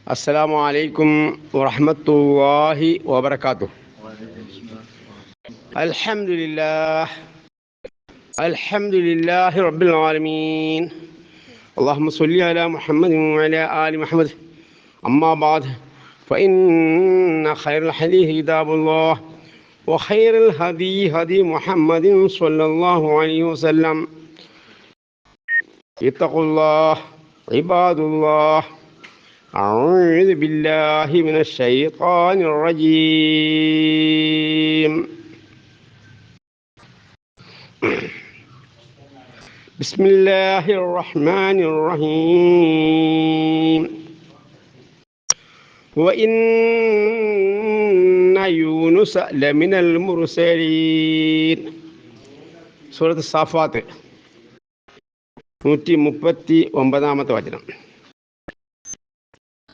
السلام عليكم ورحمة الله وبركاته. الحمد لله رب العالمين. اللهم صل على محمد وعلى آل محمد. أما بعد فإن خير الحديث كتاب الله وخير الهدي هدي محمد صلى الله عليه وسلم. اتقوا الله عباد الله. أعوذ بالله من الشيطان الرجيم. بسم الله الرحمن الرحيم. وإن يونس لمن المرسلين. സൂറത്ത് സാഫാത്ത് 139 വചനം.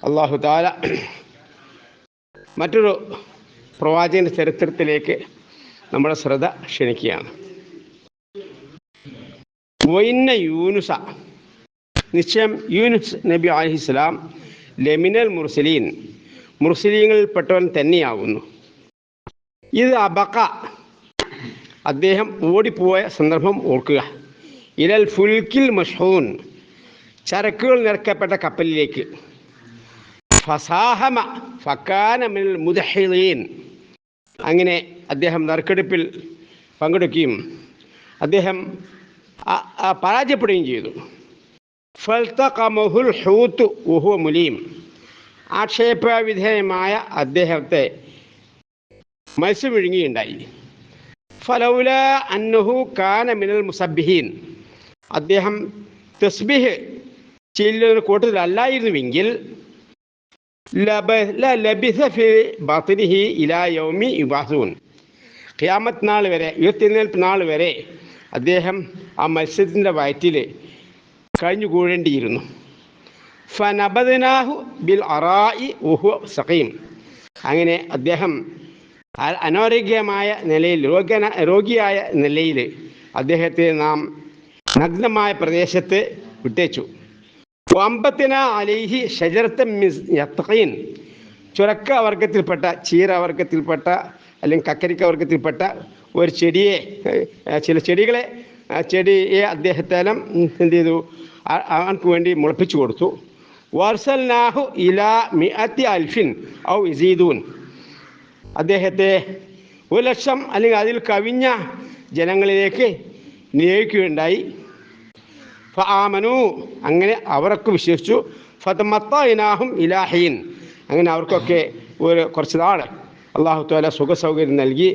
അല്ലാഹു തആല മറ്റൊരു പ്രവാചകന്റെ ചരിത്രത്തിലേക്ക് നമ്മുടെ ശ്രദ്ധ ക്ഷണിക്കുകയാണ്. വഇന്ന യൂനുസ, നിശ്ചയം യൂനുസ് നബി അലൈഹിസ്സലാം ലമിനൽ മുർസലീൻ, മുർസലീങ്ങളിൽപ്പെട്ടവൻ തന്നെയാകുന്നു. ഇത് അബക, അദ്ദേഹം ഓടിപ്പോയ സന്ദർഭം ഓർക്കുക. ഇലൽ ഫുൽക്കിൽ മഷ്ഹൂൻ, ചരക്കുകൾ നിറക്കപ്പെട്ട കപ്പലിലേക്ക്. ഫസാഹമ ഫക്കാന മിനൽ മുദഹിളീൻ, അങ്ങനെ അദ്ദേഹം നറുക്കെടുപ്പിൽ പങ്കെടുക്കുകയും അദ്ദേഹം പരാജയപ്പെടുകയും ചെയ്തു. ഫൽതഖമഹുൽ ഹൂത്ത് വഹുവ മുലീം, ആക്ഷേപവിധേയമായ അദ്ദേഹത്തെ മത്സ്യം വിഴുങ്ങുകയുണ്ടായി. ഫലൗല അന്നഹു കാന മിനൽ മുസബ്ബിഹീൻ, അദ്ദേഹം തസ്ബീഹ് ചെയ്യുന്ന കൂട്ടത്തിലല്ലായിരുന്നുവെങ്കിൽ ലബിസ ഫി ബത്നിഹി ഇലാ യൗമി യുബഅസൂൻ, ഖിയാമത്ത് നാൾ വരെ, ഉയർത്തെഴുന്നേൽപ്പ് നാൾ വരെ അദ്ദേഹം ആ മത്സ്യത്തിൻ്റെ വയറ്റിൽ കഴിഞ്ഞുകൂടേണ്ടിയിരുന്നു. ഫനബദ്നാഹു ബിൽ അറാഇ വഹുവ സഖീം, അങ്ങനെ അദ്ദേഹം അനാരോഗ്യമായ നിലയിൽ, രോഗിയായ നിലയിൽ അദ്ദേഹത്തെ നാം നഗ്നമായ പ്രദേശത്ത് വിട്ടേച്ചു. വമ്പത്തിന അലൈഹി ഷജറത്തൻ മിൻ യത്ഖീൻ, ചുരക്ക വർഗത്തിൽപ്പെട്ട, ചീരവർഗത്തിൽപ്പെട്ട അല്ലെങ്കിൽ കക്കരിക്ക വർഗത്തിൽപ്പെട്ട ഒരു ചെടിയെ, ചില ചെടിയെ അദ്ദേഹത്തെല്ലാം എന്ത് ചെയ്തു, അവർക്ക് വേണ്ടി മുളപ്പിച്ചു കൊടുത്തു. വർസൽനാഹു ഇലാ മിഅത്തി അൽഫിൻ ഔ യസീദൂൻ, അദ്ദേഹത്തെ 1,00,000 അല്ലെങ്കിൽ അതിൽ കവിഞ്ഞ ജനങ്ങളിലേക്ക് നിയോഗിക്കുകയുണ്ടായി. ഫആമനു, അങ്ങനെ അവർക്ക് വിശ്വസിച്ചു. ഫതമത്തഅനാഹും ഇലാ ഹീൻ, അങ്ങനെ അവർക്കൊക്കെ കുറച്ച് നാൾ അല്ലാഹു തആല സുഖസൗകര്യം നൽകി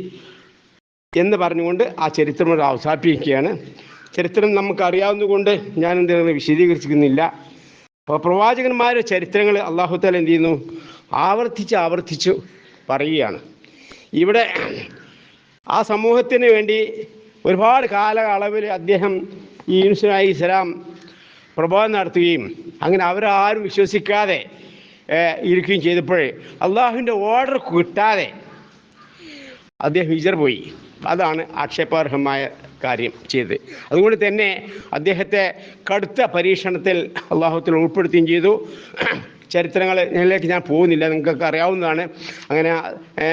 എന്ന് പറഞ്ഞുകൊണ്ട് ആ ചരിത്രം അവസാനിപ്പിക്കുകയാണ്. ചരിത്രം നമുക്കറിയാവുന്നതുകൊണ്ട് ഞാൻ എന്തെങ്കിലും വിശദീകരിച്ചിരുന്നില്ല. അപ്പോൾ പ്രവാചകന്മാരുടെ ചരിത്രങ്ങൾ അല്ലാഹു തആല എന്ത് ചെയ്യുന്നു, ആവർത്തിച്ച് പറയുകയാണ്. ഇവിടെ ആ സമൂഹത്തിന് വേണ്ടി ഒരുപാട് കാലയളവിൽ അദ്ദേഹം ഈ യൂനുസ് അലൈഹിസ്സലാം പ്രബോധനം നടത്തുകയും അങ്ങനെ അവരാരും വിശ്വസിക്കാതെ ഇരിക്കുകയും ചെയ്തപ്പോഴേ അള്ളാഹുവിൻ്റെ ഓർഡർ കിട്ടാതെ അദ്ദേഹം ഹിജറ പോയി. അതാണ് ആക്ഷേപാർഹമായ കാര്യം ചെയ്തത്. അതുകൊണ്ട് തന്നെ അദ്ദേഹത്തെ കടുത്ത പരീക്ഷണത്തിൽ അള്ളാഹുത്തിൽ ഉൾപ്പെടുത്തുകയും ചെയ്തു. ചരിത്രങ്ങളിലേക്ക് ഞാൻ പോകുന്നില്ല, നിങ്ങൾക്കൊക്കെ അറിയാവുന്നതാണ്. അങ്ങനെ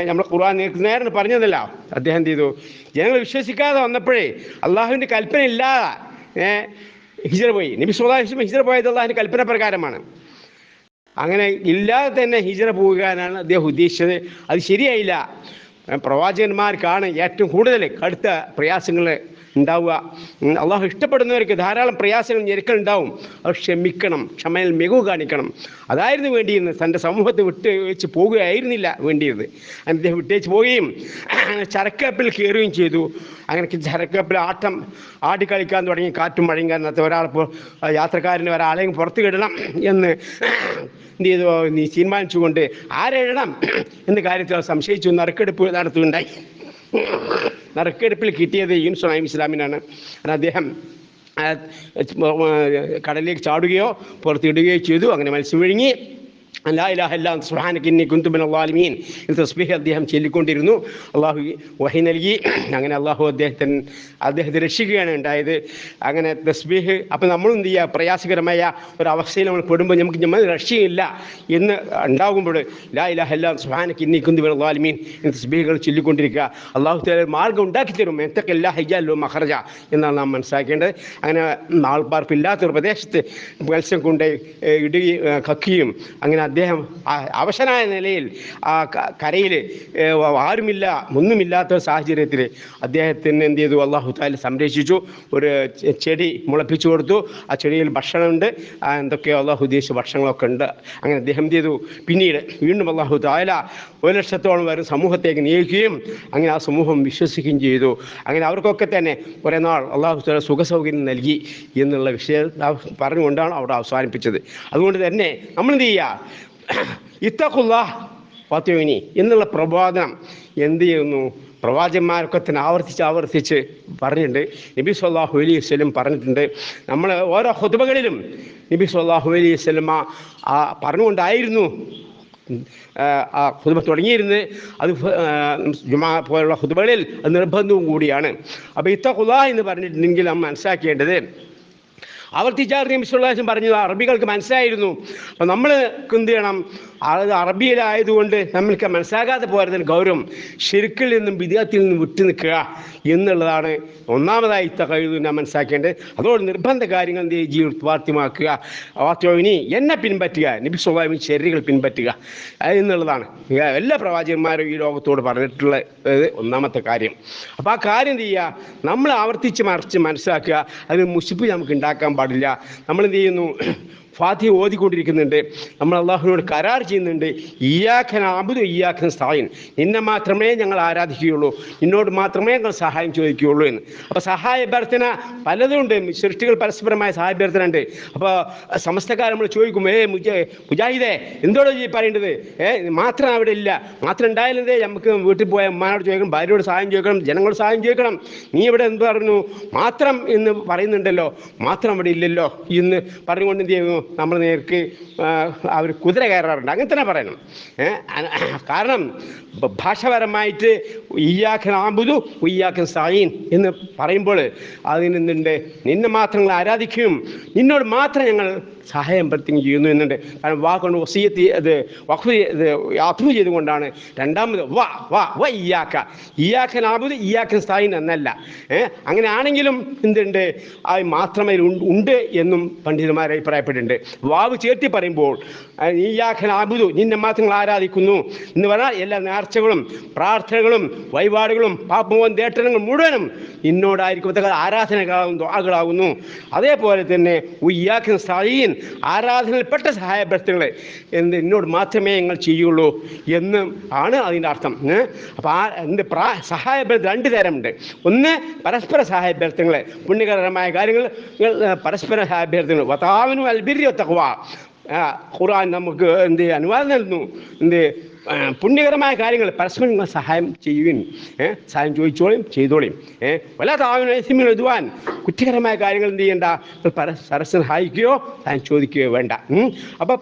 നമ്മൾ ഖുർആൻ നേരെ പറഞ്ഞതല്ല, അദ്ദേഹം എന്ത് ചെയ്തു, ജനങ്ങൾ വിശ്വസിക്കാതെ വന്നപ്പോഴേ അള്ളാഹുവിൻ്റെ കൽപ്പന ഇല്ലാതെ ഹിജറ പോയി. നബി സല്ലല്ലാഹു അലൈഹി വസല്ലം ഹിജറ പോയത് അള്ളാഹുവിൻ്റെ കൽപ്പന പ്രകാരമാണ്. അങ്ങനെ ഇല്ലാതെ തന്നെ ഹിജറ പോകാനാണ് അദ്ദേഹം ഉദ്ദേശിച്ചത്. അത് ശരിയായില്ല. പ്രവാചകന്മാർക്കാണ് ഏറ്റവും കൂടുതൽ കടുത്ത പ്രയാസങ്ങൾ ഉണ്ടാവുക. അള്ളാഹു ഇഷ്ടപ്പെടുന്നവർക്ക് ധാരാളം പ്രയാസങ്ങൾ, ഞെരുക്കൾ ഉണ്ടാവും. അവർ ക്ഷമിക്കണം, ക്ഷമയിൽ മികവ് കാണിക്കണം. അതായിരുന്നു വേണ്ടിയിരുന്നത്. തൻ്റെ സമൂഹത്തെ വിട്ട് വെച്ച് പോകുകയായിരുന്നില്ല വേണ്ടിയിരുന്നത്. അദ്ദേഹം വിട്ടേച്ച് പോവുകയും ചരക്കപ്പിൽ കയറുകയും ചെയ്തു. അങ്ങനെ ചരക്കപ്പിൽ ആടിക്കളിക്കാൻ തുടങ്ങി. കാറ്റും മഴയും കാരണത്ത് ഒരാളിപ്പോൾ യാത്രക്കാരന് ഒരാളെയും പുറത്ത് കിടണം എന്ന് എന്ത് ചെയ്തു, നീ തീരുമാനിച്ചുകൊണ്ട് ആരെഴണം എന്ന കാര്യത്തിൽ സംശയിച്ചു. നറുക്കെടുപ്പ് നടത്തുകയുണ്ടായി. നറുക്കെടുപ്പിൽ കിട്ടിയത് യൂനുസ് അലൈഹിസ്സലാമിനാണ്. അദ്ദേഹം കടലിലേക്ക് ചാടുകയോ പുറത്തിടുകയോ ചെയ്തു. അങ്ങനെ മത്സ്യം വിഴുങ്ങി ലാ ഇലാഹ ഇല്ലാ അൻത സുബ്ഹാനക ഇന്നി കുന്തു മിനൽ ളാലിമീൻ എന്ന തസ്ബീഹ് അദ്ദേഹം ചൊല്ലിക്കൊണ്ടിരുന്നു. അള്ളാഹു വഹി നൽകി. അങ്ങനെ അള്ളാഹു അദ്ദേഹത്തെ രക്ഷിക്കുകയാണ് ഉണ്ടായത്. അങ്ങനെ തസ്ബീഹ് അപ്പം നമ്മൾ എന്ത് ചെയ്യുക, പ്രയാസകരമായ ഒരവസ്ഥയിൽ നമ്മൾ പെടുമ്പോൾ നമ്മൾ രക്ഷയില്ല എന്ന് ഉണ്ടാകുമ്പോൾ ലാ ഇലാഹ ഇല്ലാ അൻത സുബ്ഹാനക ഇന്നി കുന്തു മിനൽ ളാലിമീൻ എന്ന തസ്ബീഹുകൾ ചൊല്ലിക്കൊണ്ടിരിക്കുക. അള്ളാഹു തആല മാർഗ്ഗം ഉണ്ടാക്കി തരും. ഇത്തഖില്ലാഹ യജ്അൽ ലഹു മഖ്റജ എന്നാണ് നാം മനസ്സിലാക്കേണ്ടത്. അങ്ങനെ ആൾപ്പാർപ്പില്ലാത്തൊരു പ്രദേശത്ത് മത്സ്യം കൊണ്ട് ഇടുകയും കക്കുകയും അങ്ങനെ അദ്ദേഹം അവശനായ നിലയിൽ ആ കരയിൽ ആരുമില്ല ഒന്നുമില്ലാത്ത സാഹചര്യത്തിൽ അദ്ദേഹത്തിന് എന്ത് ചെയ്തു, അള്ളാഹു തആല സംരക്ഷിച്ചു. ഒരു ചെടി മുളപ്പിച്ചു കൊടുത്തു. ആ ചെടിയിൽ ഭക്ഷണമുണ്ട്, എന്തൊക്കെയോ അള്ളാഹു ഉദ്ദേശിച്ച ഭക്ഷണങ്ങളൊക്കെ ഉണ്ട്. അങ്ങനെ അദ്ദേഹം എന്ത് ചെയ്തു, പിന്നീട് വീണ്ടും അള്ളാഹു തആല 1,00,000-ഓളം വരുന്ന സമൂഹത്തേക്ക് നിയോഗിക്കുകയും അങ്ങനെ ആ സമൂഹം വിശ്വസിക്കുകയും ചെയ്തു. അങ്ങനെ അവർക്കൊക്കെ തന്നെ കുറേ നാൾ അള്ളാഹു തആല സുഖസൗകര്യം നൽകി എന്നുള്ള വിഷയം പറഞ്ഞുകൊണ്ടാണ് അവിടെ അവസാനിപ്പിച്ചത്. അതുകൊണ്ട് തന്നെ നമ്മൾ എന്ത് ചെയ്യുക, ഇത്തഖുല്ലാഹ് വഅത്വീഉനി എന്നുള്ള പ്രബോധനം എന്ത് ചെയ്യുന്നു, പ്രവാചകന്മാരൊക്കെ തന്നെ ആവർത്തിച്ച് പറഞ്ഞിട്ടുണ്ട്. നബി സല്ലല്ലാഹു അലൈഹി വസല്ലം പറഞ്ഞിട്ടുണ്ട്. നമ്മൾ ഓരോ ഖുതുബകളിലും നബി സല്ലല്ലാഹു അലൈഹി വസല്ലം പറഞ്ഞുകൊണ്ടായിരുന്നു ആ ഖുതുബ തുടങ്ങിയിരുന്നത്. അത് ജുമാ പോലുള്ള ഖുതുബകളിൽ അത് നിർബന്ധവും കൂടിയാണ്. അപ്പോൾ ഇത്തഖുല്ലാഹ് എന്ന് പറഞ്ഞിട്ടുണ്ടെങ്കിൽ നാം മനസ്സിലാക്കേണ്ടത്, ആവർത്തിച്ചാർന്ന് നബി സല്ലല്ലാഹു അലൈഹി വസല്ലം പറഞ്ഞത് അറബികൾക്ക് മനസ്സിലായിരുന്നു. അപ്പം നമ്മൾ എന്ത് ചെയ്യണം, അത് അറബിയിലായതുകൊണ്ട് നമ്മൾക്ക് മനസ്സിലാകാതെ പോരുന്നതിന് ഗൗരവം ശിർക്കിൽ നിന്നും ബിദ്അത്തിൽ നിന്നും വിട്ടു നിൽക്കുക എന്നുള്ളതാണ് ഒന്നാമതായി തഖ്വ നാം മനസ്സിലാക്കേണ്ടത്. അതോട് നിർബന്ധ കാര്യങ്ങൾ എന്ത് ജീവിതത്തിൽ വാർത്തമാക്കുക. വാത്വീഉനി എന്നെ പിൻപറ്റുക, നബി സല്ലല്ലാഹു അലൈഹി വസല്ലം ശരീകൾ പിൻപറ്റുക എന്നുള്ളതാണ് എല്ലാ പ്രവാചകന്മാരും ഈ ലോകത്തോട് പറഞ്ഞിട്ടുള്ള ഒന്നാമത്തെ കാര്യം. അപ്പോൾ ആ കാര്യം എന്ത് ചെയ്യുക, നമ്മൾ ആവർത്തിച്ച് മനസ്സിലാക്കുക. അതിന് മുഷിപ്പ് നമുക്ക് ഉണ്ടാക്കാൻ പാടില്ല. നമ്മളെന്ത് ചെയ്യുന്നു, ഫാത്തിഹ ഓതിക്കൊണ്ടിരിക്കുന്നുണ്ട്, നമ്മൾ അള്ളാഹുവിനോട് കരാർ ചെയ്യുന്നുണ്ട്, ഇയ്യാക നഅ്ബുദു ഇയ്യാക നസ്തഈൻ, നിന്നെ മാത്രമേ ഞങ്ങൾ ആരാധിക്കുകയുള്ളൂ, നിന്നോട് മാത്രമേ ഞങ്ങൾ സഹായം ചോദിക്കുകയുള്ളൂ എന്ന്. അപ്പോൾ സഹായ അഭ്യർത്ഥന പലതുണ്ട്, സൃഷ്ടികൾ പരസ്പരമായ സഹായ അഭ്യർത്ഥന ഉണ്ട്. അപ്പോൾ സമസ്തക്കാർ നമ്മൾ ചോദിക്കും, മുജാഹിദേ എന്തോടോ പറയേണ്ടത്, മാത്രം അവിടെ ഇല്ല, മാത്രം ഉണ്ടായാലെന്തേ, നമുക്ക് വീട്ടിൽ പോയ അമ്മാനോട് ചോദിക്കണം, ഭാര്യയോട് സഹായം ചോദിക്കണം, ജനങ്ങളോട് സഹായം ചോദിക്കണം, നീ ഇവിടെ എന്ത് പറഞ്ഞു മാത്രം എന്ന് പറയുന്നുണ്ടല്ലോ, മാത്രം അവിടെ ഇല്ലല്ലോ എന്ന് പറഞ്ഞുകൊണ്ട് എന്ത് ചെയ്യുന്നു, നമ്മൾ നേർക്ക് അവർ കുതിര കയറാറുണ്ട്. അങ്ങനെ തന്നെ പറയണം. കാരണം ഭാഷാപരമായിട്ട് ഇയ്യാക നഅ്ബുദു ഇയ്യാക നസ്തഈൻ എന്ന് പറയുമ്പോൾ അതിന് എന്തുണ്ട്, നിന്നെ മാത്രം ഞങ്ങൾ ആരാധിക്കുകയും നിന്നോട് മാത്രം ഞങ്ങൾ സഹായം പ്രത്യേകം ചെയ്യുന്നു എന്നുണ്ട്. കാരണം വാക്കൊണ്ട് വസിയത്ത് അത് വഖഫ് അത്വ ചെയ്തുകൊണ്ടാണ്. രണ്ടാമത് ഇയ്യാക നഅ്ബുദു ഇയ്യാക നസ്തഈൻ എന്നല്ല. അങ്ങനെ ആണെങ്കിലും എന്തുണ്ട്, അത് മാത്രമേ ഉണ്ട് എന്നും പണ്ഡിതന്മാർ അഭിപ്രായപ്പെട്ടിട്ടുണ്ട്. വാവ് ചേർത്തി പറയുമ്പോൾ ഇയ്യാക നഅ്ബുദു നിന്നെ മാത്രം ആരാധിക്കുന്നു എന്ന് പറഞ്ഞാൽ എല്ലാ നേർച്ചകളും പ്രാർത്ഥനകളും വഴിപാടുകളും പാപമോചന തേട്ടങ്ങളും മുഴുവനും നിന്നോടായിരിക്കും ആരാധനകളാകുന്നു, ദുആകളാകുന്നു. അതേപോലെ തന്നെ ഇയ്യാക നസ്തഈൻ ആരാധനയിൽപ്പെട്ട സഹായഭ്യർത്ഥനകൾ എന്നോട് മാത്രമേ ഞങ്ങൾ ചെയ്യുള്ളൂ എന്ന് ആണ് അതിൻ്റെ അർത്ഥം. അപ്പോൾ സഹായഭ്യർത്ഥന രണ്ട് തരമുണ്ട്. ഒന്ന് പരസ്പര സഹായഭ്യർത്ഥനകൾ, പുണ്യകരമായ കാര്യങ്ങൾ പരസ്പര സഹായഭ്യർത്ഥനകൾ. വതാവനു അൽ ബിർരി വത്തഖ്വ, ഖുർആൻ നമുക്ക് എന്ത് അനുവാദം നൽകുന്നു, എന്ത് പുണ്യകരമായ കാര്യങ്ങൾ പരസ്പരം നിങ്ങൾ സഹായം ചെയ്യുകയും സഹായം ചോദിച്ചോളിയും ചെയ്തോളിയും. വല താവന ഇസ്മിൽ ഉദ്വാൻ, കുറ്റകരമായ കാര്യങ്ങൾ എന്ത് ചെയ്യണ്ട, പരസ്പരം സഹായിക്കുകയോ സഹായം ചോദിക്കുകയോ വേണ്ട. അപ്പോൾ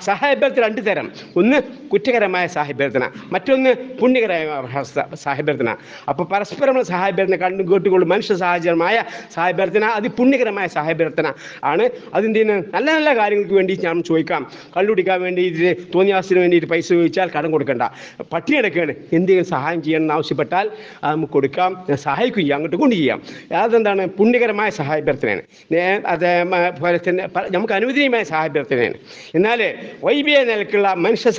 സഹായഭ്യർത്ഥന രണ്ട് തരം. ഒന്ന് കുറ്റകരമായ സഹായഭ്യർത്ഥന, മറ്റൊന്ന് പുണ്യകരമായ സഹായഭ്യർത്ഥന. അപ്പോൾ പരസ്പരമുള്ള സഹായഭ്യർത്ഥന കണ്ടും കേട്ടുകൊള്ളും മനുഷ്യ സഹജമായ സഹായഭ്യർത്ഥന അത് പുണ്യകരമായ സഹായഭ്യർത്ഥന ആണ്. അതിൻ്റെ നല്ല നല്ല കാര്യങ്ങൾക്ക് വേണ്ടി ഞാൻ ചോദിക്കാം. കള്ളുടിക്കാൻ വേണ്ടിയിട്ട് തോന്നിയാസത്തിന് വേണ്ടിയിട്ട് പൈസ ചോദിച്ചാൽ കടം കൊടുക്കണ്ട. പട്ടിണി എടുക്കുകയാണ്, എന്തെങ്കിലും സഹായം ചെയ്യണമെന്ന് ആവശ്യപ്പെട്ടാൽ അത് നമുക്ക് കൊടുക്കാം, സഹായിക്കുകയും അങ്ങോട്ട് കൊണ്ട് ചെയ്യാം. അതെന്താണ്, പുണ്യകരമായ സഹായഭ്യർത്ഥനയാണ്. അതേപോലെ തന്നെ നമുക്ക് അനുവദനീയമായ സഹായഭ്യർത്ഥനയാണ്. എന്നാൽ വൈബിയ നിലക്കുള്ള മനുഷ്യ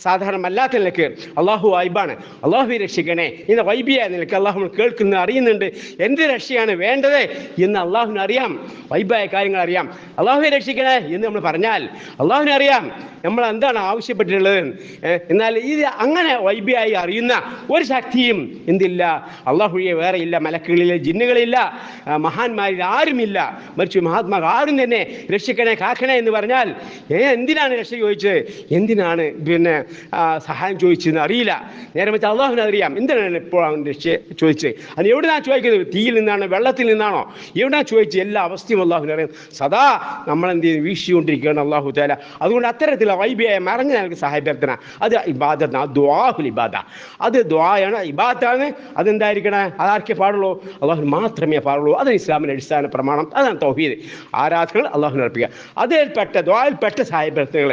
സാധാരണമല്ലാത്ത നിലക്ക് അള്ളാഹു വൈബാണ്, അള്ളാഹു രക്ഷിക്കണേ എന്ന വൈബിയ നിലക്ക് അള്ളാഹു നമ്മൾ കേൾക്കുന്നു, അറിയുന്നുണ്ട്. എന്ത് രക്ഷയാണ് വേണ്ടത് എന്ന് അള്ളാഹുവിന് അറിയാം, വൈബായ കാര്യങ്ങൾ അറിയാം. അള്ളാഹുവെ രക്ഷിക്കണേ എന്ന് നമ്മൾ പറഞ്ഞാൽ അള്ളാഹുവിനെ അറിയാം നമ്മൾ എന്താണ് ആവശ്യപ്പെട്ടിട്ടുള്ളത്. എന്നാൽ ഇത് അങ്ങനെ വൈബിയായി അറിയുന്ന ഒരു ശക്തിയും എന്തില്ല, അള്ളാഹുയെ വേറെ ഇല്ല, മലക്കുകളിലെ ജിന്നുകളില്ല, മഹാന്മാരിൽ ആരുമില്ല. മറിച്ച് മഹാത്മാ ആരും തന്നെ രക്ഷിക്കണേ കാക്കണേ എന്ന് പറഞ്ഞാൽ എന്തിനാണ് രക്ഷ ചോദിച്ചത്, എന്തിനാണ് പിന്നെ സഹായം ചോദിച്ചതെന്ന് അറിയില്ല. നേരെ വെച്ചാൽ അള്ളാഹുവിനെ അറിയാം എന്തിനാണ് എപ്പോഴാണ് രക്ഷ ചോദിച്ചത്. അത് എവിടെയാണ് ചോദിക്കുന്നത്, തീയിൽ നിന്നാണോ വെള്ളത്തിൽ നിന്നാണോ, എവിടെയാണ് ചോദിച്ചത്, എല്ലാ അവസ്ഥയും അള്ളാഹുവിനെ അറിയാം. സദാ നമ്മളെന്ത് ചെയ്ത് വീക്ഷിച്ചുകൊണ്ടിരിക്കുകയാണ് അള്ളാഹു തആല. അതുകൊണ്ട് അത്തരത്തിലുള്ള വൈബിയായ മറഞ്ഞ ഞങ്ങൾക്ക് സഹായപ്രാർത്ഥന അത് ഇബാദത്ത്, ദുആഉൽ ഇബാദ, അത് ദുആയാണ്, ഇബാദത്താണ്. അതെന്തായിരിക്കണേ, അതാർക്കേ പാടുള്ളൂ, അള്ളാഹുവിന് മാത്രമേ പാടുള്ളൂ. അത് ഇസ്ലാമിൻ്റെ അടിസ്ഥാന പ്രമാണം, അതാണ് തൗഹീദ്. ആരാധനകൾ അള്ളാഹുവിനെ അർപ്പിക്കുക. അതിൽപ്പെട്ട ദുആയിൽപ്പെട്ട സഹായപ്രാർത്ഥനകൾ,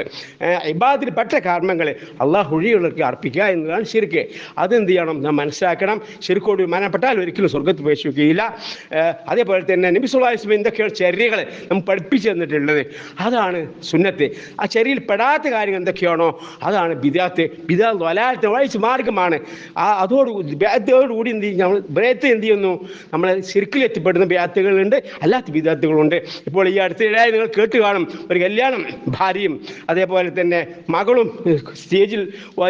ഇബാദത്തിൽപ്പെട്ട കർമ്മങ്ങൾ അള്ളാഹു ഒഴിയുള്ളവർക്ക് അർപ്പിക്കുക എന്നതാണ് ശിർക്ക്. അതെന്ത് ചെയ്യണം, നാം മനസ്സിലാക്കണം. ശിർക്കോട് മരണപ്പെട്ടാൽ ഒരിക്കലും സ്വർഗ്ഗത്തിൽ പ്രവേശിക്കുകയില്ല. അതേപോലെ തന്നെ നബി സല്ലല്ലാഹു അലൈഹി വസല്ലം എന്തൊക്കെയാണ് ചര്യകൾ നമുക്ക് പഠിപ്പിച്ചു തന്നിട്ടുള്ളത്, അതാണ് സുന്നത്ത്. ആ ചര്യയിൽ പെടാത്ത കാര്യങ്ങൾ എന്തൊക്കെയാണോ അതാണ് ബിദഅത്ത്. ബിദഅത്ത് വലാലത്ത് വഴിച്ച് മാർഗമാണ്. അതോടുകൂടി എന്ത് ചെയ്യും, നമ്മൾ ബിദഅത്ത് എന്ത് ചെയ്യുന്നു, നമ്മളെ ശിർക്കിൽ എത്തിപ്പെടുന്ന ബിദഅത്തുകളുണ്ട്, അല്ലാത്ത ബിദഅത്തുകളുണ്ട്. ഇപ്പോൾ ഈ അടുത്തിടെ നിങ്ങൾ കേട്ട് കാണും, ഒരു കല്യാണം ഭാര്യയും അതേപോലെ തന്നെ മകളും സ്റ്റേജിൽ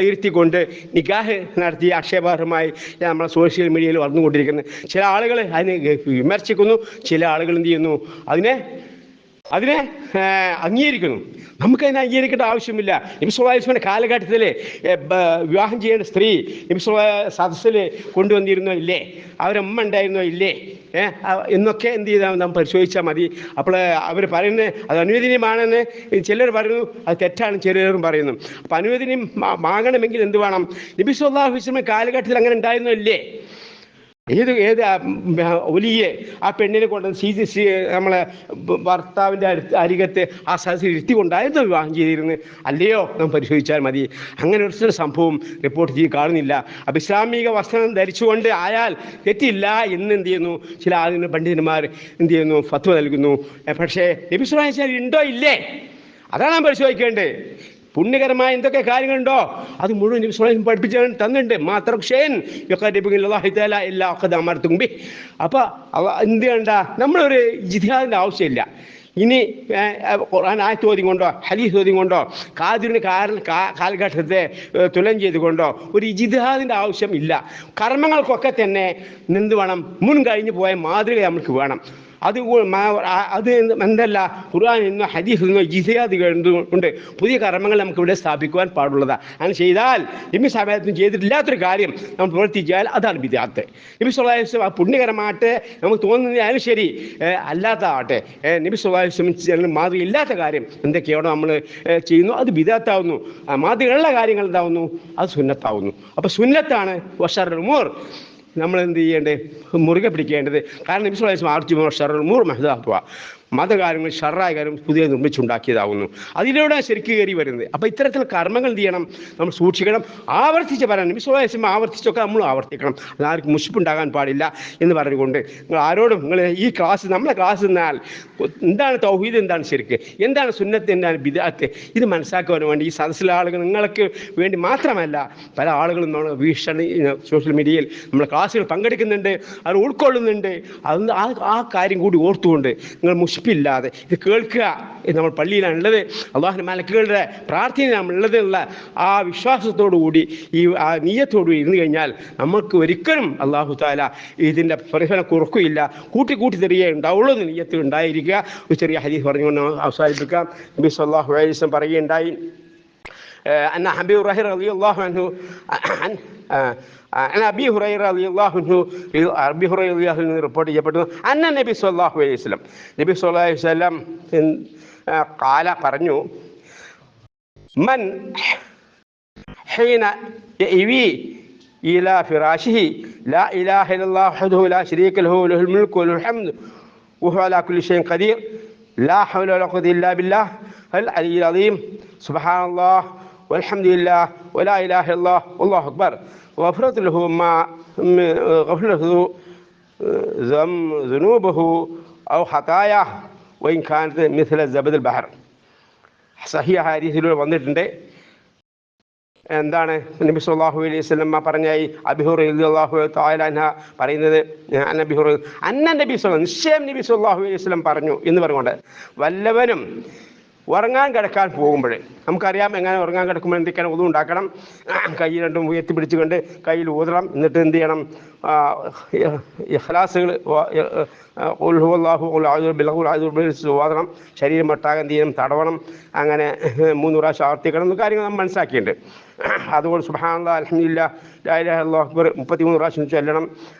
ഇരുത്തിക്കൊണ്ട് നിക്കാഹ് നടത്തി ആക്ഷേപാർഹമായി നമ്മളെ സോഷ്യൽ മീഡിയയിൽ വന്നുകൊണ്ടിരിക്കുന്നത്. ചില ആളുകൾ അതിനെ വിമർശിക്കുന്നു, ചില ആളുകൾ എന്ത് ചെയ്യുന്നു, അതിനെ അംഗീകരിക്കുന്നു. നമുക്കതിനെ അംഗീകരിക്കേണ്ട ആവശ്യമില്ല. നബി സല്ലല്ലാഹു അലൈഹി വസല്ലം കാലഘട്ടത്തിൽ വിവാഹം ചെയ്യേണ്ട സ്ത്രീ നബി സല്ലല്ലാഹു സദസ്സിൽ കൊണ്ടുവന്നിരുന്നോ ഇല്ലേ, അവരമ്മ ഉണ്ടായിരുന്നോ ഇല്ലേ എന്നൊക്കെ എന്ത് ചെയ്താൽ നാം പരിശോധിച്ചാൽ മതി. അപ്പോൾ അവർ പറയുന്നത് അത് അനുവദനീയമാണെന്ന് ചിലർ പറയുന്നു, അത് തെറ്റാണ് ചിലരും പറയുന്നു. അപ്പം അനുവദനീയമാകണമെങ്കിൽ എന്ത് വേണം, നബി സല്ലല്ലാഹു അലൈഹി വസല്ലം കാലഘട്ടത്തിൽ അങ്ങനെ ഉണ്ടായിരുന്നോ ഇല്ലേ? ഏത് ഒലിയെ ആ പെണ്ണിനെ കൊണ്ട് നമ്മളെ ഭർത്താവിൻ്റെ അരികത്ത് ആ സദസ്സിൽ ഇരുത്തിക്കൊണ്ടായിരുന്നു വിവാഹം ചെയ്തിരുന്നത് അല്ലയോ, നാം പരിശോധിച്ചാൽ മതി. അങ്ങനെ ഒരു സംഭവം റിപ്പോർട്ട് ചെയ്ത് കാണുന്നില്ല. അപ്പം ഇസ്ലാമിക വസ്ത്രം ധരിച്ചുകൊണ്ട് ആയാൽ തെറ്റില്ല എന്ന് എന്ത് ചെയ്യുന്നു, ചില ആധുനിക പണ്ഡിതന്മാർ എന്ത് ചെയ്യുന്നു, ഫത്വ നൽകുന്നു. പക്ഷേ നബി സല്ലല്ലാഹു അലൈഹി വസല്ലം ഉണ്ടോ ഇല്ലേ, അതാണ് നാം പരിശോധിക്കേണ്ടത്. പുണ്യകരമായ എന്തൊക്കെ കാര്യങ്ങളുണ്ടോ അത് മുഴുവൻ നബി സ്വല്ലല്ലാഹു അലൈഹി വസല്ലം പഠിപ്പിച്ച് തന്നിട്ടുണ്ട്. മാത്രം അപ്പോൾ എന്ത് ചെയ്യണ്ട, നമ്മളൊരു ജിഹാദിൻ്റെ ആവശ്യമില്ല. ഇനി ഖുർആൻ ആയത്ത് ഓതി കൊണ്ടോ ഹദീസ് ഓതി കൊണ്ടോ കാതിരിന് കാലഘട്ടത്തെ തുലം ചെയ്തുകൊണ്ടോ ഒരു ജിഹാദിൻ്റെ ആവശ്യം ഇല്ല. കർമ്മങ്ങൾക്കൊക്കെ തന്നെ എന്ത് വേണം, മുൻ കഴിഞ്ഞു പോയ മാതൃക നമുക്ക് വേണം. അത് എന്തല്ല, ഖുർആൻ എന്നോ ഹദീസ് എന്നോ ജിഹാദുകൾ ഉണ്ട്. പുതിയ കർമ്മങ്ങൾ നമുക്ക് ഇവിടെ സ്ഥാപിക്കുവാൻ പാടുള്ളതാണ്. അങ്ങനെ ചെയ്താൽ നബി സമയത്തും ചെയ്തിട്ടില്ലാത്തൊരു കാര്യം നമ്മൾ പ്രവർത്തിച്ചാൽ അതാണ് ബിദ്അത്ത്. നബി സല്ലല്ലാഹു അലൈഹി വസല്ലം പുണ്യകരമാകട്ടെ നമുക്ക് തോന്നുന്നതായാലും ശരി, അല്ലാത്തതാകട്ടെ നബി സല്ലല്ലാഹു അലൈഹി വസല്ലം മാതൃക ഇല്ലാത്ത കാര്യം എന്തൊക്കെയാണോ നമ്മൾ ചെയ്യുന്നു അത് ബിദ്അത്താവുന്നു. മാതൃകയുള്ള കാര്യങ്ങൾ എന്താവുന്നു, അത് സുന്നത്താവുന്നു. അപ്പോൾ സുന്നത്താണ് വശറുൽ ഉമൂർ നമ്മൾ എന്ത് ചെയ്യേണ്ടത്, മുറുകെ പിടിക്കേണ്ടത്. കാരണം നബി സല്ലല്ലാഹു അലൈഹി വസല്ലം ഷർറുൽ ഉമൂർ മഹ്ദൂത്തുഹ, മതകാര്യങ്ങൾ ഷർറായ കാര്യം പുതിയ നിർമ്മിച്ചുണ്ടാക്കിയതാവുന്നു. അതിലൂടെ ശരിക്ക് കയറി വരുന്നത്. അപ്പോൾ ഇത്തരത്തിലുള്ള കർമ്മങ്ങൾ എന്ത് ചെയ്യണം, നമ്മൾ സൂക്ഷിക്കണം. ആവർത്തിച്ച് പറയാൻ നബി സല്ലല്ലാഹു അലൈഹി വസല്ലം ആവർത്തിച്ചൊക്കെ നമ്മൾ ആവർത്തിക്കണം. അതാർക്കും മുഷിപ്പുണ്ടാകാൻ പാടില്ല എന്ന് പറഞ്ഞുകൊണ്ട് നിങ്ങൾ ആരോടും നിങ്ങൾ ഈ നമ്മളെ ക്ലാസ് എന്നാൽ എന്താണ് തൗഹീദ്, എന്താണ് ശിർക്ക്, എന്താണ് സുന്നത്ത്, എന്താണ് ബിദ്അത്ത്, ഇത് മനസ്സിലാക്കുവാൻ വേണ്ടി ഈ സദസ്സിലെ ആളുകൾ നിങ്ങൾക്ക് വേണ്ടി മാത്രമല്ല, പല ആളുകളും നമ്മൾ സോഷ്യൽ മീഡിയയിൽ നമ്മളെ ക്ലാസ്സുകൾ പങ്കെടുക്കുന്നുണ്ട്, അത് ഉൾക്കൊള്ളുന്നുണ്ട്. അത് ആ കാര്യം കൂടി ഓർത്തുകൊണ്ട് നിങ്ങൾ മുഷിപ്പില്ലാതെ ഇത് കേൾക്കുക. നമ്മൾ പള്ളിയിലാണുള്ളത്, അള്ളാഹുവിൻ്റെ മലക്കുകളുടെ പ്രാർത്ഥന നമ്മളുള്ളത് എന്നുള്ള ആ വിശ്വാസത്തോടുകൂടി ഈ ആ നീയത്തോടുകൂടി ഇരുന്ന് കഴിഞ്ഞാൽ നമുക്ക് ഒരിക്കലും അള്ളാഹു തആല ഇതിൻ്റെ പ്രതിഫലം കുറക്കുകയില്ല, കൂട്ടി തരികയെ ഉണ്ടാവുള്ളൂ എന്ന് നീയത്ത് ഉണ്ടായിരിക്കുക. ഒരു ചെറിയ ഹദീസ് പറഞ്ഞുകൊണ്ട് അവസാനിപ്പിക്കാം. നബി സല്ലല്ലാഹു അലൈഹി വസല്ലം പറയുകയുണ്ടായി, أن أبي هريرة رضي الله عنه عن أبي هريرة رضي الله عنه റിപ്പോർട്ട് ചെയ്യപ്പെട്ടു, അന്ന നബി സല്ലല്ലാഹു അലൈഹി വസല്ലം നബി സല്ലല്ലാഹു അലൈഹി വസല്ലം ഖാല പറഞ്ഞു, മൻ ഹീന യഅവി ഇലാ ഫിറാശിഹി ലാ ഇലാഹ ഇല്ലല്ലാഹു വഹ്ദഹു ലാ ശരീക ലഹു ലഹുൽ മുൽക്കു വലഹുൽ ഹംദു വഹുവ അലാ കുല്ലി ഷൈഇൻ ഖദീർ ലാ ഹൗല വലാ ഖുവത ഇല്ലാ ബില്ലാഹ് അൽ അലിയ്യുൽ അദീം സുബ്ഹാനല്ലാഹ് വൽഹംദുലില്ലാഹ് വലാ ഇലാഹ ഇല്ലല്ലാഹ് വല്ലാഹു അക്ബർ غفرت له ما غفرت له ذنوبه أو خطاياه وإن كانت مثل زبد البحر. സഹിഹ ഹദീസിലൂടെ വന്നിട്ടുണ്ട്. എന്താണ് നബി സല്ലല്ലാഹു അലൈഹി വസല്ലം പറഞ്ഞായി അബീ ഹുറൈറ റളിയല്ലാഹു തആല അൻഹു പറയുന്നത്, അന്നബി ഹുറൈറ നബി സല്ലല്ലാഹു നിശ്ചയം നബി സല്ലല്ലാഹു അലൈഹി വസല്ലം പറഞ്ഞു എന്ന് പറഞ്ഞുകൊണ്ട് വല്ലവനും ഉറങ്ങാൻ കിടക്കാൻ പോകുമ്പോൾ നമുക്കറിയാം എങ്ങനെ ഉറങ്ങാൻ കിടക്കുമ്പോൾ എന്തൊക്കെയാണ് ഒന്നും ഉണ്ടാക്കണം. കൈ രണ്ടും ഉയർത്തി പിടിച്ചുകൊണ്ട് കയ്യിൽ ഊതണം. എന്നിട്ട് എന്ത് ചെയ്യണം? ഇഖ്ലാസുകൾ ഓതണം. ശരീരം ഒട്ടാകെ എന്ത് ചെയ്യണം? തടവണം. അങ്ങനെ 3 പ്രാവശ്യം ആവർത്തിക്കണം എന്ന കാര്യങ്ങൾ നമ്മൾ മനസ്സിലാക്കിയിട്ടുണ്ട്. അതുകൊണ്ട് സുബ്ഹാനല്ലാഹ് അൽഹംദുലില്ലാഹ് ലാ ഇലാഹ ഇല്ലല്ലാഹു അക്ബർ 33 പ്രാവശ്യം ചൊല്ലണം.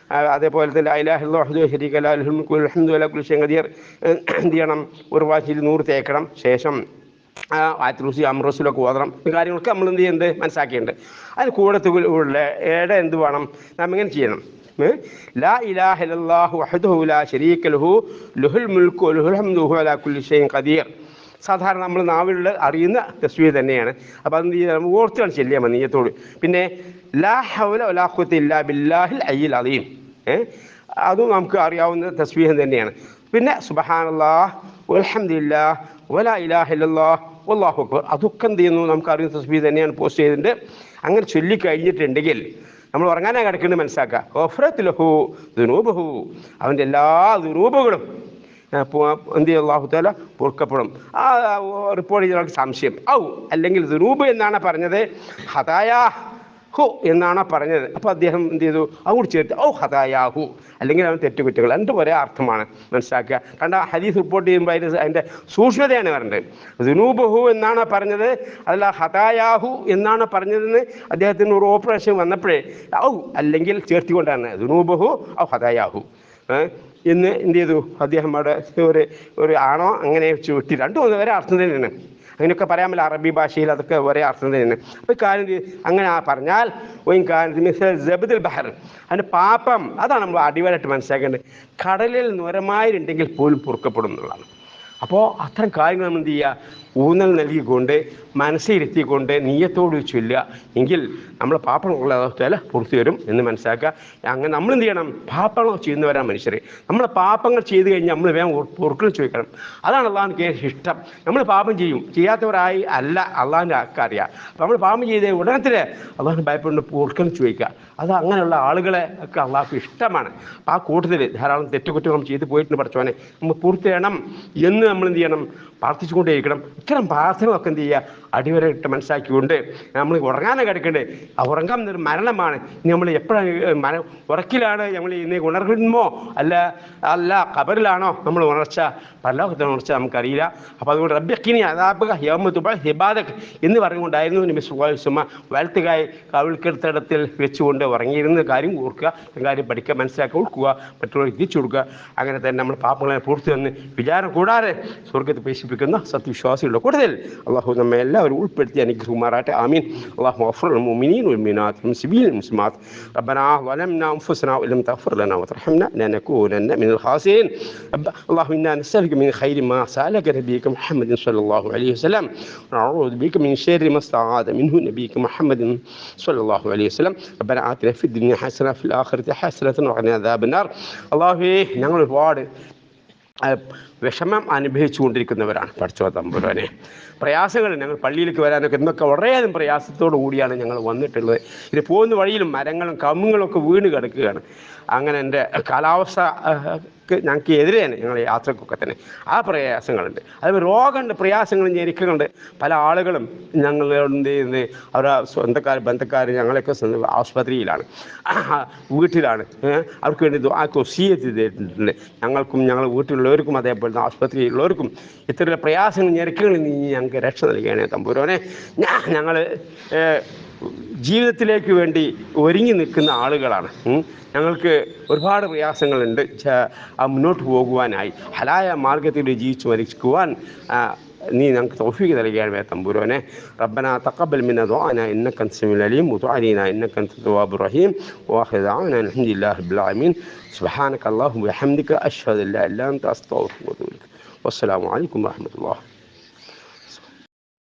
അതേപോലെ തന്നെ ലാ ഇലാഹ ഇല്ലല്ലാഹു വഹ്ദഹു ലാ ശരീക ലഹു ലഹുൽ മുൽക്കു വലഹുൽ ഹംദു വഅലാ കുല്ലി ഷൈഇൻ ഖദീർ എന്ത് ചെയ്യണം? ഒരു പ്രാവശ്യം 100 തേക്കണം. ശേഷം ആയത്തുൽ കുർസി അംറസുലൊക്കെ ഓതണം. ഈ കാര്യങ്ങളൊക്കെ നമ്മൾ എന്ത് ചെയ്യുന്നുണ്ട്? മനസ്സിലാക്കിയിട്ടുണ്ട്. അതിന് കൂടത്തുള്ള എന്ത് വേണം? നാം ഇങ്ങനെ ചെയ്യണം. ലാ ഇലാഹ ഇല്ലല്ലാഹു വഹ്ദഹു ലാ ശരീക ലഹു ലഹുൽ മുൽക്കു വലഹുൽ ഹംദു വഹുവ അലാ കുല്ലി ഷൈഇൻ ഖദീർ. സാധാരണ നമ്മൾ നാവിലുള്ള അറിയുന്ന തസ്ബീഹ് തന്നെയാണ്. അപ്പോൾ അത് നമ്മൾ ഓർത്താണ് ചെല്ലിയാൽ മതി നീയത്തോട്. പിന്നെ ലാ ഹൗല വലാ ഖുവത ഇല്ലാ ബില്ലാഹിൽ അലിയ്യിൽ അദീം, അതും നമുക്ക് അറിയാവുന്ന തസ്ബീഹ് തന്നെയാണ്. പിന്നെ സുബ്ഹാനല്ലാഹ് വൽഹംദുലില്ലാഹ് വലാ ഇലാഹ ഇല്ലല്ലാഹ് വല്ലാഹു അക്ബർ, അതൊക്കെ എന്ത് ചെയ്യുന്നു? നമുക്ക് അറിയുന്ന തസ്ബീഹ് തന്നെയാണ് പോസ്റ്റ് ചെയ്തിട്ടുണ്ട്. അങ്ങനെ ചൊല്ലിക്കഴിഞ്ഞിട്ടുണ്ടെങ്കിൽ നമ്മൾ ഉറങ്ങാനായി കിടക്കുന്നത് മനസ്സിലാക്കുക. ഗഫറത് ലഹു ദുനൂബഹു, അവൻ്റെ എല്ലാ ദുനൂബുകളും എന്ത് ചെയ്യും? അല്ലാഹു തആല പൊറുക്കപ്പെടും. ആ റിപ്പോർട്ട് ചെയ്ത സംശയം അല്ലെങ്കിൽ ദുനൂബ് എന്നാണ് പറഞ്ഞത്, ഹദായാഹു എന്നാണോ പറഞ്ഞത്? അപ്പോൾ അദ്ദേഹം എന്ത് ചെയ്തു? അങ്ങോട്ട് ചേർത്ത് ഹദായാഹു, അല്ലെങ്കിൽ അവൻ തെറ്റുകുറ്റങ്ങൾ. രണ്ടും ഒരേ അർത്ഥമാണ്, മനസ്സിലാക്കുക. കാരണം ഹദീസ് റിപ്പോർട്ട് ചെയ്യുമ്പോൾ അതിൻ്റെ സൂക്ഷ്മതയാണ് പറഞ്ഞത്. ദുനൂബഹു എന്നാണ് പറഞ്ഞത്, അതല്ല ഹദായാഹു എന്നാണ് പറഞ്ഞതെന്ന് അദ്ദേഹത്തിന് ഒരു ഓപ്പറേഷൻ വന്നപ്പോഴേ അല്ലെങ്കിൽ ചേർത്തിക്കൊണ്ടാണ് ദുനൂബഹു ഹദായാഹു എന്ന് എന്ത് ചെയ്തു? അദ്ദേഹം അവിടെ ഒരു ആണോ അങ്ങനെ ചുറ്റി, രണ്ടും ഒരേ അർത്ഥം തന്നെയാണ്. അങ്ങനെയൊക്കെ പറയാമല്ലോ അറബി ഭാഷയിൽ, അതൊക്കെ ഒരേ അർത്ഥം തന്നെയാണ്. അപ്പോൾ കാര്യം അങ്ങനെ പറഞ്ഞാൽ ജബദുൽ ബഹർ, അതിൻ്റെ പാപം അതാണ് നമ്മൾ അടിവരായിട്ട് മനസ്സിലാക്കേണ്ടത്. കടലിൽ നുരമായിരുണ്ടെങ്കിൽ പോലും പൊറുക്കപ്പെടും എന്നുള്ളതാണ്. അപ്പോൾ അത്തരം കാര്യങ്ങൾ നമ്മൾ എന്ത് ചെയ്യുക? ഊന്നൽ നൽകിക്കൊണ്ട് മനസ്സിരുത്തിക്കൊണ്ട് നീയത്തോട് ചൊല്ലുക. എങ്കിൽ നമ്മൾ പാപങ്ങളുള്ള അവസ്ഥയിൽ പുറത്തു വരും എന്ന് മനസ്സിലാക്കുക. അങ്ങനെ നമ്മൾ എന്ത് ചെയ്യണം? പാപങ്ങൾ ചെയ്യുന്നവരാണ് മനുഷ്യർ. നമ്മൾ പാപങ്ങൾ ചെയ്ത് കഴിഞ്ഞാൽ നമ്മൾ വേഗം പൊറുക്കൽ ചോദിക്കണം. അതാണ് അള്ളാഹുവിന് ഇഷ്ടം. നമ്മൾ പാപം ചെയ്യും, ചെയ്യാത്തവരായി അല്ല അള്ളാഹിൻ്റെ അറിയാം. അപ്പോൾ നമ്മൾ പാപം ചെയ്ത ഉടനത്തിൽ അള്ളാഹിന് ഭയപ്പെട്ട് പൊറുക്കൽ ചോദിക്കുക. അത് അങ്ങനെയുള്ള ആളുകളെ ഒക്കെ അള്ളാഹ്ക്ക് ഇഷ്ടമാണ്. അപ്പോൾ ആ കൂട്ടത്തിൽ ധാരാളം തെറ്റുകുറ്റങ്ങളും ചെയ്ത് പോയിട്ടുണ്ട്. പഠിച്ചവനെ നമ്മൾ പൂർത്തിയണം എന്ന് നമ്മൾ എന്ത് ചെയ്യണം? പ്രാർത്ഥിച്ചുകൊണ്ടേയിരിക്കണം. ഇത്തരം പ്രാർത്ഥനകളൊക്കെ എന്ത് ചെയ്യുക? അടിവരയിട്ട് മനസ്സിലാക്കിക്കൊണ്ട് നമ്മൾ ഉറങ്ങാനേ കിടക്കണ്ടേ. ആ ഉറങ്ങാൻ ഒരു മരണമാണ്. നമ്മൾ എപ്പോഴാണ് ഉറക്കിലാണ് നമ്മൾ ഇന്ന് ഉണർന്നോ അല്ല ഖബറിലാണോ നമ്മൾ ഉണർച്ച? പരലോകത്തെ ഉണർച്ച നമുക്കറിയില്ല. അപ്പോൾ അതുകൊണ്ട് റബ്ബിഖിനി അദാബക യൗമ തുബഅ ഹിബാദക് എന്ന് പറഞ്ഞുകൊണ്ടായിരുന്നു നബി സല്ലല്ലാഹു അലൈഹി വസല്ലം വലത്തുകായി കവിൾക്കിടത്തിടത്തിൽ വെച്ചുകൊണ്ട് ഉറങ്ങിയിരുന്ന കാര്യം ഓർക്കുക, കാര്യം പഠിക്കുക, മനസ്സിലാക്കുക, ഓർക്കുക, മറ്റുള്ളവർക്ക് തിരിച്ചു കൊടുക്കുക. അങ്ങനെ തന്നെ നമ്മൾ പാപങ്ങളെ പൂർത്തി വന്ന് വിചാരം കൂടാതെ സ്വർഗ്ഗത്തിൽ പ്രവേശിപ്പിക്കുന്ന സത്യവിശ്വാസികളുടെ കൂടുതൽ അള്ളാഹു നമ്മെ എല്ലാവരും ഉൾപ്പെടുത്തി അനുഗ്രഹിക്കുമാറാട്ടെ. ആമീൻ. അല്ലാഹുമ്മ ഗഫിർ ലിൽ മുഅ്മിനീന വൽ മുഅ്മിനാത്ത് വൽ മുസ്ലിമീന വൽ മുസ്ലിമാത്ത്. റബ്ബനാ ളലംനാ അൻഫുസനാ വലം തഗ്ഫിർ ലനാ വതർഹംനാ ലനകൂനന്ന മിനൽ ഖാസിരീൻ. اللهم إنا نسألك من خير ما سألك نبيك محمد صلى الله عليه وسلم ونعوذ بك من شر ما استعاذ منه نبيك محمد صلى الله عليه وسلم. ربنا آتنا في الدنيا حسنة في الآخرة حسنة وقنا عذاب النار. അല്ലാഹുവേ, ഞങ്ങൾ ഒരുപാട് വിഷമം അനുഭവിച്ചു കൊണ്ടിരിക്കുന്നവരാണ്. പഠിച്ചോ തമ്പുരാനെ, പ്രയാസങ്ങൾ ഞങ്ങൾ പള്ളിയിലേക്ക് വരാനൊക്കെ എന്നൊക്കെ വളരെയധികം പ്രയാസത്തോടു കൂടിയാണ് ഞങ്ങൾ വന്നിട്ടുള്ളത്. ഇത് പോകുന്ന വഴിയിലും മരങ്ങളും കമ്മുകളൊക്കെ വീണ് കിടക്കുകയാണ്. അങ്ങനെ എൻ്റെ കാലാവസ്ഥ ഞങ്ങൾക്ക് എതിരെയാണ് ഞങ്ങൾ യാത്രക്കൊക്കെ തന്നെ ആ പ്രയാസങ്ങളുണ്ട്. അതുപോലെ രോഗമുണ്ട്, പ്രയാസങ്ങളും ഞെരുക്കങ്ങളുണ്ട്. പല ആളുകളും ഞങ്ങൾ എന്ത് ചെയ്യുന്നത്? അവരുടെ സ്വന്തക്കാർ ബന്ധക്കാർ ഞങ്ങളൊക്കെ ആശുപത്രിയിലാണ്, വീട്ടിലാണ്. അവർക്ക് വേണ്ടി വസിയ്യത്ത് ചെയ്തിട്ടുണ്ട്. ഞങ്ങൾക്കും ഞങ്ങളുടെ വീട്ടിലുള്ളവർക്കും അതേപോലെ ആശുപത്രിയിലുള്ളവർക്കും ഇത്തരം പ്രയാസങ്ങൾ ഞെരുക്കങ്ങളിൽ നീ ഞങ്ങൾക്ക് രക്ഷ നൽകുകയാണ് തമ്പുരാനെ. ഞങ്ങൾ ജീവിതത്തിലേക്ക് വേണ്ടി ഒരുങ്ങി നിൽക്കുന്ന ആളുകളാണ്. ഞങ്ങൾക്ക് ഒരുപാട് പ്രയാസങ്ങളുണ്ട് മുന്നോട്ട് പോകുവാനായി. ഹലായ മാർഗത്തിൽ ജീവിച്ച് മരിക്കുവാൻ നീ ഞങ്ങൾക്ക് തൗഫീഖ് നൽകുകയാണ് തമ്പുരാനെ. റബ്ബനാ തഖബ്ബൽ മിന്നാ ദുആനാ ഇന്നക അൻത സമീഉൽ അലീം വതുബ് അലൈനാ ഇന്നക അൻത തവ്വാബുർ റഹീം വആഖിറു ദഅവാനാ അൽഹംദുലില്ലാഹി റബ്ബിൽ ആലമീൻ. സുബ്ഹാനക അല്ലാഹുമ്മ വബിഹംദിക അശ്ഹദു അൻ ലാ ഇലാഹ ഇല്ല അൻത അസ്തഗ്ഫിറുക വഅതൂബു ഇലൈക്. വസ്സലാമു അലൈക്കും വറഹ്മത്തുള്ളാഹി.